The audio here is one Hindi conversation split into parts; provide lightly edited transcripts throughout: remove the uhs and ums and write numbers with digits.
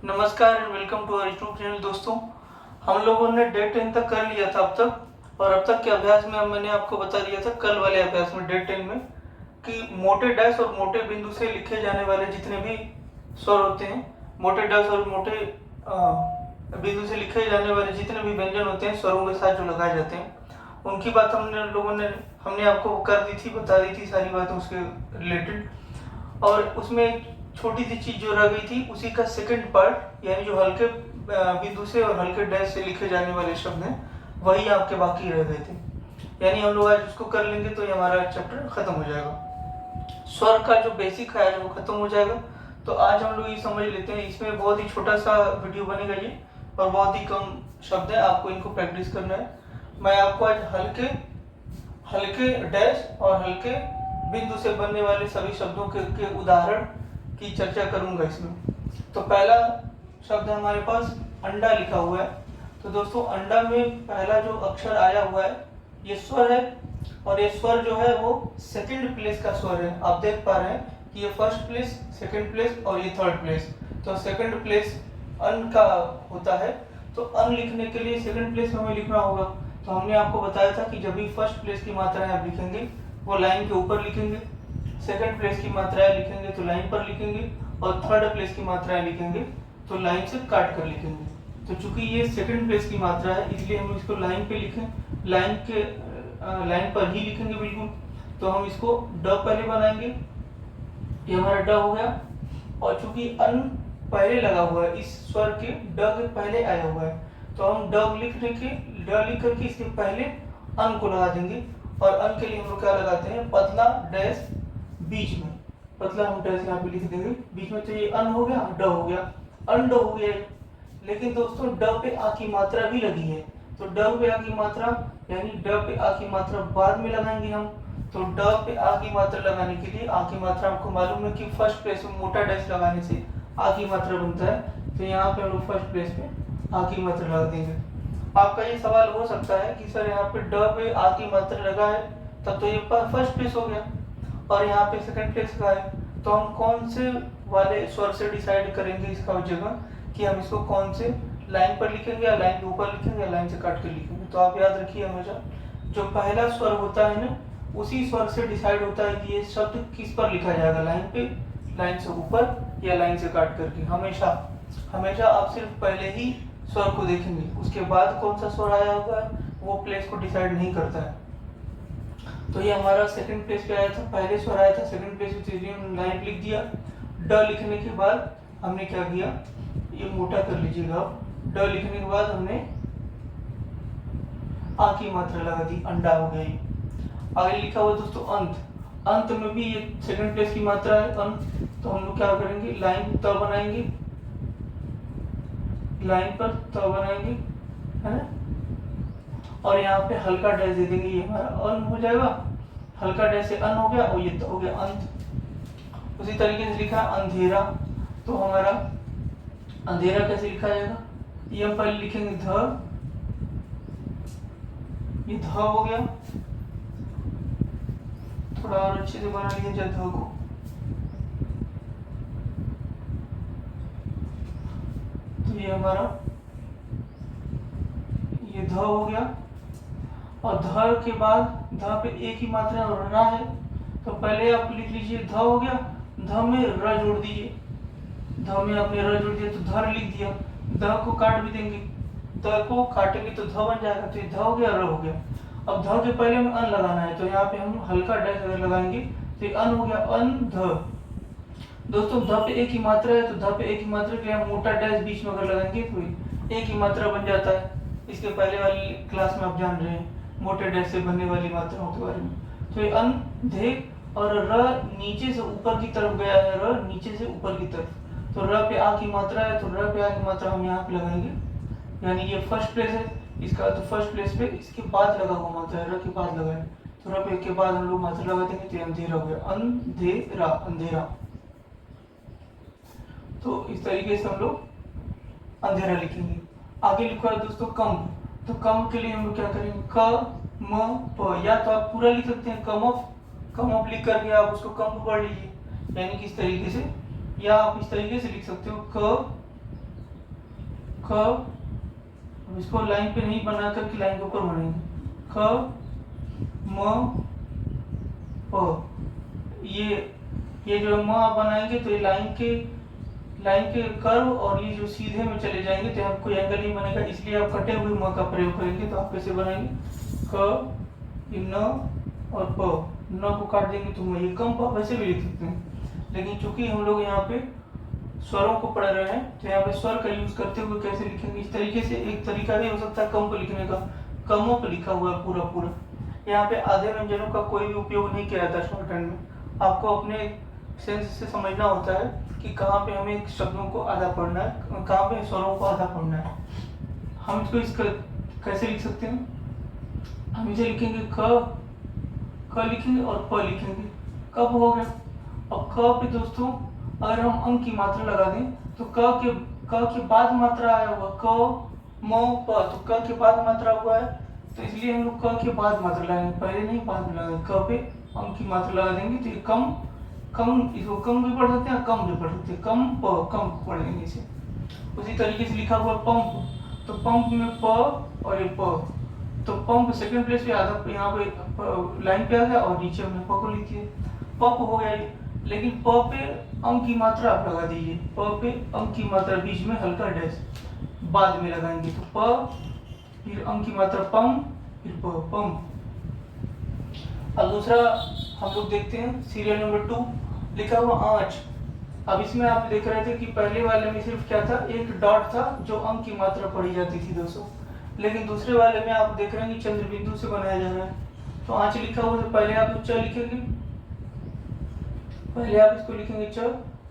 नमस्कार and welcome to our YouTube channel. दोस्तों, हम लोगों ने डे 10 तक कर लिया था अब तक, और अब तक के अभ्यास में मैंने आपको बता दिया था कल वाले अभ्यास में डे 10 में कि मोटे डैश और मोटे बिंदु से लिखे जाने वाले जितने भी स्वर होते हैं, मोटे डैश और मोटे बिंदु से लिखे जाने वाले जितने भी व्यंजन होते हैं स्वरों के साथ जो लगाए जाते हैं, उनकी बात हमने आपको कर दी थी, बता दी थी सारी बातें उसके रिलेटेड। और उसमें एक छोटी सी चीज जो रह गई थी, उसी का सेकंड पार्ट, यानी जो हल्के बिंदु से और हल्के डैश से लिखे जाने वाले शब्द हैं, वही आपके बाकी रह गए थे। यानी हम लोग आज उसको कर लेंगे तो ये हमारा चैप्टर खत्म हो जाएगा। स्वर का जो बेसिक है वो खत्म हो जाएगा। तो आज हम लोग ये समझ लेते हैं, इसमें बहुत ही छोटा सा वीडियो बनेगा ये, और बहुत ही कम शब्द है, आपको इनको प्रैक्टिस करना है। मैं आपको आज हल्के हल्के डैश और हल्के बिंदु से बनने वाले सभी शब्दों के उदाहरण की चर्चा करूंगा इसमें। तो पहला शब्द है हमारे पास अंडा लिखा हुआ है। तो दोस्तों, अंडा में पहला जो अक्षर आया हुआ है ये स्वर है, और ये स्वर जो है वो सेकंड प्लेस का स्वर है। आप देख पा रहे हैं कि ये फर्स्ट प्लेस, सेकंड प्लेस और ये थर्ड प्लेस। तो सेकंड प्लेस अन का होता है, तो अन लिखने के लिए सेकंड प्लेस में हमें लिखना होगा। तो हमने आपको बताया था कि जब भी फर्स्ट प्लेस की मात्राएं आप लिखेंगे वो लाइन के ऊपर लिखेंगे, सेकंड प्लेस की मात्राएं लिखेंगे तो लाइन पर लिखेंगे, और थर्ड प्लेस की मात्राएं लिखेंगे तो लाइन से काट कर लिखेंगे। तो चूंकि ये सेकंड प्लेस की मात्रा है, इसलिए हम इसको लाइन पे लिखें, लाइन पर ही लिखेंगे बिल्कुल। तो हम इसको ड पहले बनाएंगे, ये हमारा ड हो गया। और चूंकि अन पहले लगा हुआ है, इस स्वर के ड के पहले आया हुआ है, तो हम ड लिख करके इसके पहले अन को लगा देंगे। और अन के लिए हम लोग क्या लगाते हैं, पतला डैश बीच में, पतला हम डैश यहाँ पे लिख देंगे बीच में। तो ये अन हो गया, ड हो गया, अंड हो गया। लेकिन दोस्तों, ड पे आ की मात्रा भी लगी है, तो ड पे आ की मात्रा, यानी ड पे आ की मात्रा बाद में लगाएंगे हम। तो ड पे आ की मात्रा लगाने के लिए, आ की मात्रा आपको मालूम है कि फर्स्ट प्लेस में मोटा डैश लगाने से आ की मात्रा बनता है। तो यहाँ पे हम लोग फर्स्ट प्लेस पे आ की मात्रा लगा देंगे। आपका ये सवाल हो सकता है कि सर यहाँ पे ड पे आ की मात्रा लगा है, तब तो ये फर्स्ट प्लेस हो गया, और यहाँ पे सेकंड प्लेस का है। तो हम कौन से वाले स्वर से डिसाइड करेंगे इसका जगह, कि हम इसको कौन से लाइन पर लिखेंगे या लाइन के ऊपर लिखेंगे या लाइन से काट कर लिखेंगे। तो आप याद रखिए, हमेशा जो पहला स्वर होता है ना, उसी स्वर से डिसाइड होता है कि ये शब्द किस पर लिखा जाएगा, लाइन पे, लाइन से ऊपर या लाइन से काट करके। हमेशा हमेशा आप सिर्फ पहले ही स्वर को देखेंगे, उसके बाद कौन सा स्वर आया होगा वो प्लेस को डिसाइड नहीं करता है। तो ये हमारा सेकंड प्लेस पे आया था, पहले स्वर आया था सेकंड प्लेस पे, इसलिए हमने लाइन लिख दिया। ड लिखने के बाद हमने क्या किया, ये मोटा कर लीजिएगा आप। ड लिखने के बाद हमने आ की मात्रा लगा दी, अंडा हो गया ये। आगे लिखा हुआ दोस्तों अंत। अंत में भी ये सेकंड प्लेस की मात्रा है अंत। तो हम लोग क्या करेंगे, लाइन त बनाएंगे, लाइन पर त बनाएंगे, है ना, और यहाँ पे हल्का डैश दे देंगे, ये हमारा अन हो जाएगा। हल्का डैश से अन हो गया, और ये तो हो गया अंत। उसी तरीके से लिखा है अंधेरा। तो हमारा अंधेरा कैसे लिखा जाएगा, ये हम पहले लिखेंगे ध, ये ध हो गया। थोड़ा और अच्छे से बना लिया जाए ध को। तो ये हमारा ये ध हो गया। और ध के बाद ध पे एक ही मात्रा र है, तो पहले आप लिख लीजिए ध हो गया, ध में र जोड़ दीजिए, ध में आपने र जोड़ दिया तो धर लिख दिया। ध को काट भी देंगे, ध को काटेंगे तो ध बन जाएगा। तो ये ध हो गया, र हो गया। अब ध के पहले हमें अन लगाना है, तो यहाँ पे हम हल्का डैश अगर लगाएंगे तो ये अन हो गया, अन ध। दोस्तों, ध पे एक ही मात्रा है, तो ध पे एक ही मात्रा के लिए हम मोटा डैश बीच में अगर लगाएंगे तो एक ही मात्रा बन जाता है। इसके पहले वाली क्लास में आप जान रहे हैं मोटे डैश से बनने वाली मात्राओं के बारे में। तो ये अन, धे, और र नीचे से ऊपर की तरफ गया है, र नीचे से ऊपर की तरफ। तो र पे आ की मात्रा है, तो र पे आ की मात्रा हम यहाँ पे लगाएंगे, यानी ये फर्स्ट प्लेस है इसका, तो फर्स्ट प्लेस पे इसके बाद लगा हुआ मात्रा है, र के बाद लगाए। तो र पे के बाद हम लोग मात्रा लगा देंगे, तो अंधेरा हो गया, अंधेरा, अंधेरा। तो इस तरीके से हम लोग अंधेरा लिखेंगे। आगे लिखा है दोस्तों कम। तो कम के लिए हम लोग क्या करेंगे, क म प, या तो आप पूरा लिख सकते हैं कम अप लिख करके आप उसको कम पढ़ लीजिए, यानी कि इस तरीके से, या आप इस तरीके से लिख सकते हो क ख, अब इसको लाइन पे नहीं बना करके लाइन के ऊपर बनाएंगे, ख म प। ये जो म आप बनाएंगे तो ये लाइन के कर्व और ये जो सीधे में चले जाएंगे तो यहाँ कोई एंगल नहीं बनेगा, इसलिए आप कटे हुए म का प्रयोग करेंगे। तो आप कैसे बनाएंगे, क, ये न और प, न को काट देंगे तो ये कम प वैसे भी लिख सकते हैं। लेकिन चूंकि हम लोग यहाँ पे स्वरों को पढ़ रहे हैं तो यहाँ पे स्वर का यूज करते हुए कैसे लिखेंगे, इस तरीके से एक तरीका भी हो सकता है कम को लिखने का, कमों पे लिखा हुआ है पूरा पूरा। यहाँ पे आधे व्यंजनों का कोई भी उपयोग नहीं किया जाता शॉर्टहैंड में। आपको अपने सेंस से समझना होता है कि कहाँ पे हमें शब्दों को आधा पढ़ना है, कहाँ पे स्वरों को आधा पढ़ना है। हम इसको कैसे लिख सकते हैं, हम इसे लिखेंगे क लिखेंगे और प लिखेंगे, कब हो गया। अब क पे दोस्तों अगर हम अंक की मात्रा लगा दें तो क के बाद मात्रा आया हुआ, क म प, तो क के बाद मात्रा हुआ है तो इसलिए हम लोग क के बाद मात्रा लगाएंगे, पहले नहीं बाद में लगाएंगे। क पे अंक की मात्रा लगा देंगे तो ये कम इसको कम भी पढ़ सकते हैं, कम भी पढ़ सकते हैं, कम पढ़ेंगे इसे। उसी तरीके से लिखा हुआ पंप, तो पंप में प और ये प, तो पंप सेकंड प्लेस पे आधा यहाँ पे लाइन पे आ गया और नीचे हमने प को लिख दिया, पंप हो गया ये। लेकिन प पे अंक की मात्रा आप लगा दीजिए, प पे अंक की मात्रा बीच में हल्का डैश बाद में लगाएंगे, तो प फिर अंक की मात्रा पम फिर प, पम। अब दूसरा हम लोग देखते हैं सीरियल नंबर 2 लिखा हुआ आँच। अब इसमें आप देख रहे थे कि पहले वाले में सिर्फ क्या था, एक डॉट था जो अंक की मात्रा पढ़ी जाती थी दोस्तों, लेकिन दूसरे वाले में आप देख रहे हैं कि चंद्र बिंदु से बनाया जा रहा है। तो आँच लिखा हुआ तो पहले आप च लिखेंगे, पहले आप इसको लिखेंगे च,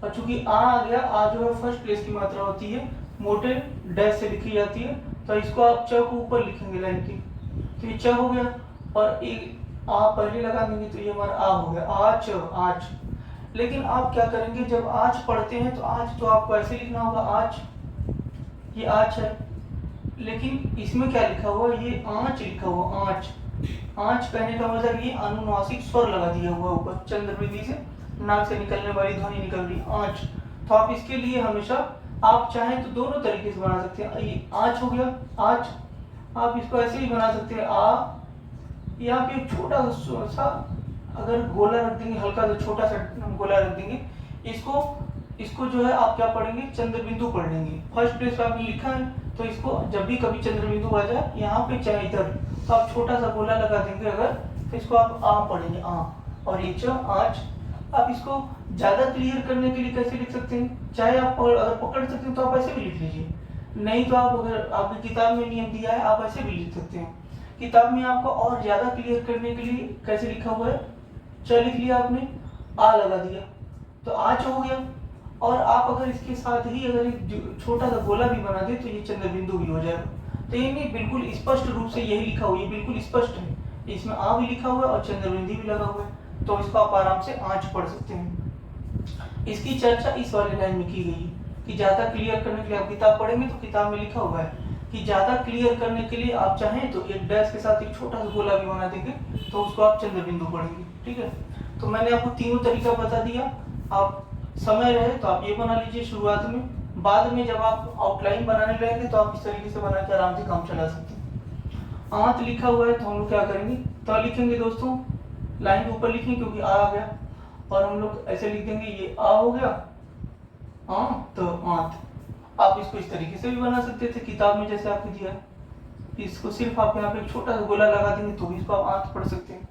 और चूंकि आ गया, आ जो है फर्स्ट प्लेस की मात्रा होती है, मोटे डैश से लिखी जाती है, तो इसको आप च को ऊपर लिखेंगे लाइन की, तो ये च हो गया और एक आ पहले लगा देंगे तो ये हमारा आ हो गया, आच आच। लेकिन आप क्या करेंगे, जब आच पढ़ते हैं तो आज तो आपको ऐसे लिखना होगा आच, ये आच है, लेकिन इसमें क्या लिखा हुआ, ये आंच लिखा हुआ, आंच। आंच कहने का मतलब ये अनुनासिक स्वर लगा दिया हुआ ऊपर, चंद्रबिंदी से नाक से निकलने वाली ध्वनि निकल रही, आंच। तो आप इसके लिए हमेशा आप चाहें तो दोनों तरीके से बना सकते हैं, ये आंच हो गया आंच, आप इसको ऐसे ही बना सकते हैं आ, यहाँ पे एक छोटा सा अगर गोला रख देंगे, हल्का सा छोटा सा गोला रख देंगे, इसको जो है आप क्या पढ़ेंगे, चंद्र बिंदु पढ़ लेंगे। फर्स्ट प्लेस पे आपने लिखा है तो इसको जब भी कभी चंद्र बिंदु आ जाए यहाँ पे चाहे इधर, तो आप छोटा सा गोला लगा देंगे अगर, तो इसको आप आ पढ़ेंगे आ, और ये च आंच। आप इसको ज्यादा क्लियर करने के लिए कैसे लिख सकते हैं, चाहे आप अगर पकड़ सकते हैं तो आप ऐसे भी लिख लीजिए, नहीं तो आप अगर आपकी किताब में नियम दिया है आप ऐसे भी लिख सकते हैं। किताब में आपको और ज्यादा क्लियर करने के लिए कैसे लिखा हुआ है, च लिख लिया आपने, आ लगा दिया तो आच हो गया, और आप अगर इसके साथ ही अगर एक छोटा सा गोला भी बना दे तो ये चंद्र बिंदु भी हो जाएगा। तो ये नहीं बिल्कुल स्पष्ट रूप से यही लिखा हुआ है, बिल्कुल स्पष्ट है, इसमें आ भी लिखा हुआ है और चंद्र बिंदु भी लगा हुआ है, तो इसको आप आराम से आंच पढ़ सकते हैं। इसकी चर्चा इस वाले लाइन में की गई है कि ज्यादा क्लियर करने के लिए आप किताब पढ़ेंगे तो किताब में लिखा हुआ है कि ज्यादा क्लियर करने के लिए आप चाहें तो एक डैश के साथ एक छोटा सा गोला भी बना देंगे तो उसको आप चंद्र बिंदु पढ़ेंगे। ठीक है, तो मैंने आपको तीनों तरीका बता दिया, आप समय रहे तो आप ये बना लीजिए शुरुआत में, बाद में जब आप आउटलाइन बनाने लगेंगे तो आप इस तरीके से बना के आराम से काम चला सकते हैं। आंत लिखा हुआ है तो हम लोग क्या करेंगे, तो लिखेंगे दोस्तों, लाइन के ऊपर लिखेंगे क्योंकि आ गया, और हम लोग ऐसे लिख देंगे ये आ हो गया आंत आंत। आप इसको इस तरीके से भी बना सकते थे किताब में जैसे आपने दिया, इसको सिर्फ आप यहाँ पे एक छोटा सा गोला लगा देंगे तो भी इसको आप आंत पढ़ सकते हैं।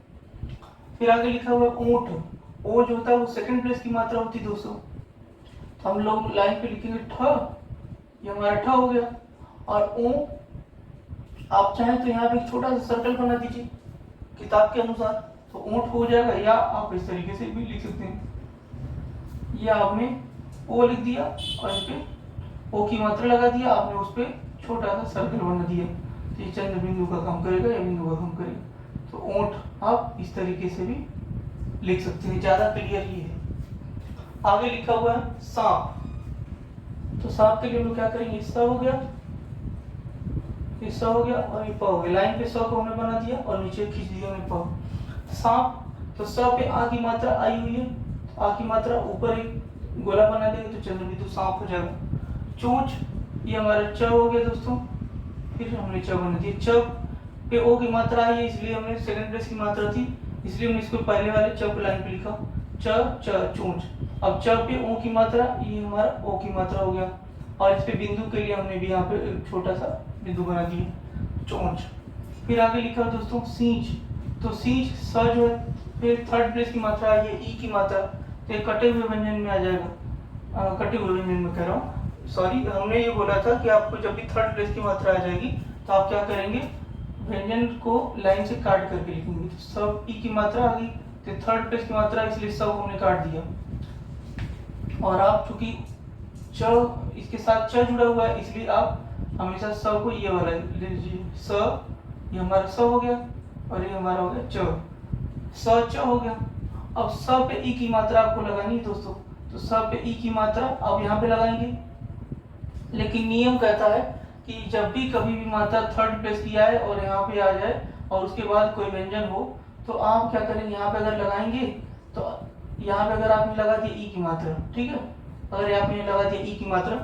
फिर आगे लिखा हुआ है ऊंट, ओ जो होता है वो सेकंड प्लेस की मात्रा होती है दोस्तों, तो हम लोग लाइन पे लिखेंगे ठ, ये हमारा ठ हो गया, और ऊ आप चाहें तो यहाँ पे एक छोटा सा सर्कल बना दीजिए किताब के अनुसार, तो ऊंट हो जाएगा, या आप इस तरीके से भी लिख सकते हैं, या आपने ओ लिख दिया और इस पे ओ की मात्रा लगा दिया, आपने उस पे छोटा सा सर्कल बना दिया, तो ये चंद्र बिंदु का काम करेगा या बिंदु का काम करेगा। तो ऊंट आप इस तरीके से भी लिख सकते हैं, ज्यादा क्लियर ही है। आगे लिखा हुआ है सांप, तो सांप के लिए हम लोग क्या करेंगे, हिस्सा हो गया, हिस्सा हो गया और ये प हो गया, लाइन पे स को हमने बना दिया और नीचे खींच दिया हमने प। सांप, तो स पे आ की मात्रा आई हुई है, आ की मात्रा ऊपर एक गोला बना देंगे तो चंद्र बिंदु सांप हो जाएगा। चोंच, ये हमारा च हो गया दोस्तों, फिर हमने च बना दिया। च पे ओ की मात्रा आई है इसलिए हमने सेकंड प्लेस की मात्रा थी इसलिए हमने इसको पहले वाले च पे लाइन पे लिखा, च च चूंच। अब च पे ओ की मात्रा, ये हमारा ओ की मात्रा हो गया, और इस पे बिंदु के लिए हमने भी यहाँ पे एक छोटा सा बिंदु बना दिया, चोंच। फिर आगे लिखा दोस्तों सींच, तो सींच स जो है, फिर थर्ड प्लेस की मात्रा आई है ई की मात्रा, तो ये कटे हुए व्यंजन में आ जाएगा, कटे हुए व्यंजन में कह रहा हूँ, सॉरी। हमने ये बोला था कि आपको जब भी थर्ड प्लेस की मात्रा आ जाएगी तो आप क्या करेंगे, व्यंजन को लाइन से काट करके लिखेंगे। तो सब ई की मात्रा आ गई, तो थर्ड प्लेस की मात्रा इसलिए सब हमने काट दिया। और आप चूंकि च इसके साथ च जुड़ा हुआ है इसलिए आप हमेशा स को ये वाला ले लीजिए, स ये हमारा स हो गया और ये हमारा हो गया च, स च हो गया। अब स पे ई की मात्रा आपको लगानी है दोस्तों, तो स पे ई की मात्रा अब यहाँ पे लगाएंगे, लेकिन नियम कहता है कि जब भी कभी भी मात्रा थर्ड प्लेस की आए और यहाँ पे आ जाए और उसके बाद कोई व्यंजन हो तो आप क्या करेंगे, यहाँ पे अगर लगाएंगे तो यहाँ पे अगर आपने लगा दिया ई की मात्रा, ठीक है, अगर आपने लगा दिया ई की मात्रा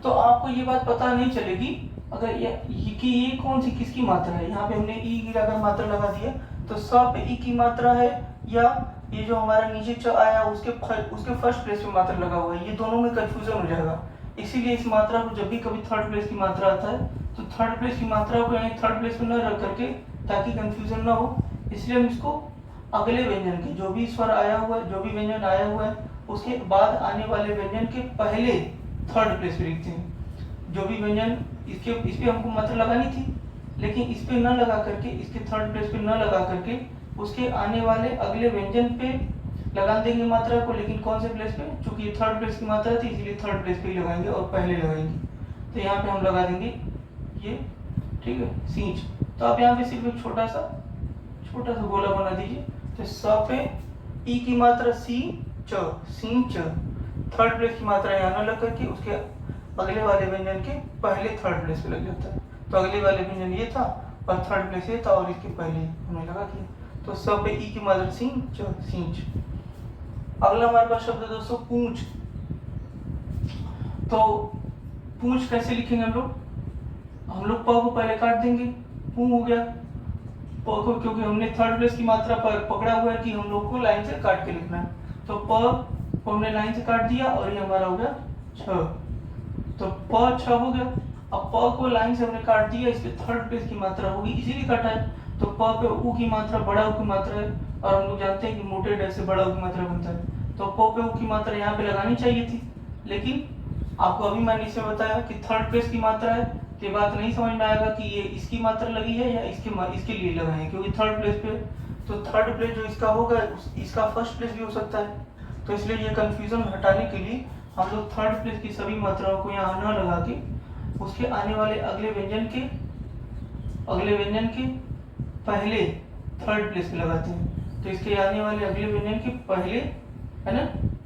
तो आपको ये बात पता नहीं चलेगी अगर ये कि ये कौन सी किसकी मात्रा है। यहाँ पे हमने ई की अगर मात्रा लगा दिया तो स पे ई की मात्रा है या ये जो हमारा नीचे च आया उसके फर्स्ट प्लेस पे मात्रा लगा हुआ है, ये दोनों में कंफ्यूजन हो जाएगा। इसीलिए इस मात्रा को जब भी कभी थर्ड प्लेस की मात्रा आता है तो थर्ड प्लेस की मात्रा को यानी थर्ड प्लेस पे न रख करके, ताकि कंफ्यूजन ना हो, इसलिए हम इसको अगले व्यंजन के जो भी स्वर आया हुआ है, जो भी व्यंजन आया हुआ है उसके बाद आने वाले व्यंजन के पहले थर्ड प्लेस पे लिखते हैं। जो भी व्यंजन इस पे हमको मात्रा लगानी थी लेकिन इस पे न लगा करके, इसके थर्ड प्लेस पे न लगा करके उसके आने वाले अगले व्यंजन पे लगा देंगे मात्रा को, लेकिन कौन से प्लेस पे, चूंकि ये थर्ड प्लेस की मात्रा थी इसलिए थर्ड प्लेस पे ही लगाएंगे और पहले लगाएंगे। तो यहाँ पे हम लगा देंगे ये, ठीक है, सींच। तो आप यहाँ पे सिर्फ एक छोटा सा गोला बना दीजिए। तो स पे ई की मात्रा सी च, सींच, थर्ड प्लेस की मात्रा यहाँ न लग करके उसके अगले वाले व्यंजन के पहले थर्ड प्लेस पे लग जाता है। तो अगले वाले व्यंजन ये था और थर्ड प्लेस ये था और इसके पहले हमने लगा दिया। तो स पे ई की मात्रा सींच, सींच। अगला हमारे पास शब्द है दोस्तों पूंछ। तो पूंछ कैसे लिखेंगे हम लोग प को पहले काट देंगे, पू हो गया प को, क्योंकि हमने थर्ड प्लेस की मात्रा पर पकड़ा हुआ है कि हम लोग को लाइन से काट के लिखना है। तो प को हमने लाइन से काट दिया और ये हमारा हो गया छ, तो प छ हो गया। अब प को लाइन से हमने काट दिया, इस पे थर्ड प्लेस की मात्रा होगी इसीलिए काटा है। तो प पे उ की मात्रा बड़ा उ की मात्रा है और हम लोग जानते हैं कि मोटे डैश से बड़ा उ की मात्रा बनता है। तो प पे उ की मात्रा यहाँ पे लगानी चाहिए थी, लेकिन आपको अभी मैंने इसमें बताया कि थर्ड प्लेस की मात्रा है, ये बात नहीं समझ में आएगा कि ये इसकी मात्रा लगी है या इसके लिए लगाए हैं, क्योंकि थर्ड प्लेस पे, तो थर्ड प्लेस जो इसका होगा इसका फर्स्ट प्लेस भी हो सकता है। तो इसलिए ये कंफ्यूजन हटाने के लिए हम लोग थर्ड प्लेस की सभी मात्राओं को यहाँ न लगा के उसके आने वाले अगले व्यंजन के पहले थर्ड प्लेस पे लगाते हैं। तो इसके आने वाले अगले व्यंजन के पहले, है ना,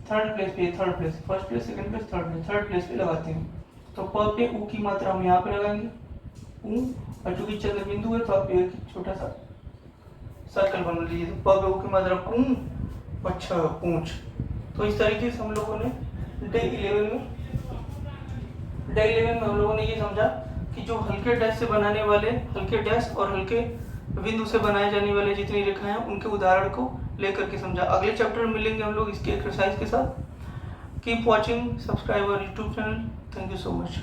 थर्ड प्लेस पे, third place, first place, second place, third place पे लगाते हैं। तो प पे उ की मात्रा हम यहाँ पे लगाएंगे उ, और चूंकि चंद्र बिंदु है तो आप एक छोटा सा सर्कल बना लीजिए। तो प पे उ की मात्रा पू और छ, पूंछ। तो इस तरीके से हम लोगों ने डे 11 में हम लोगों ने ये समझा कि जो हल्के डैश से बनाने वाले, हल्के डैश और हल्के बिंदु से बनाए जाने वाले जितनी रेखाएं हैं उनके उदाहरण को लेकर के समझा। अगले चैप्टर में मिलेंगे हम लोग इसके एक्सरसाइज के साथ। Keep watching, subscribe our YouTube channel. Thank you so much.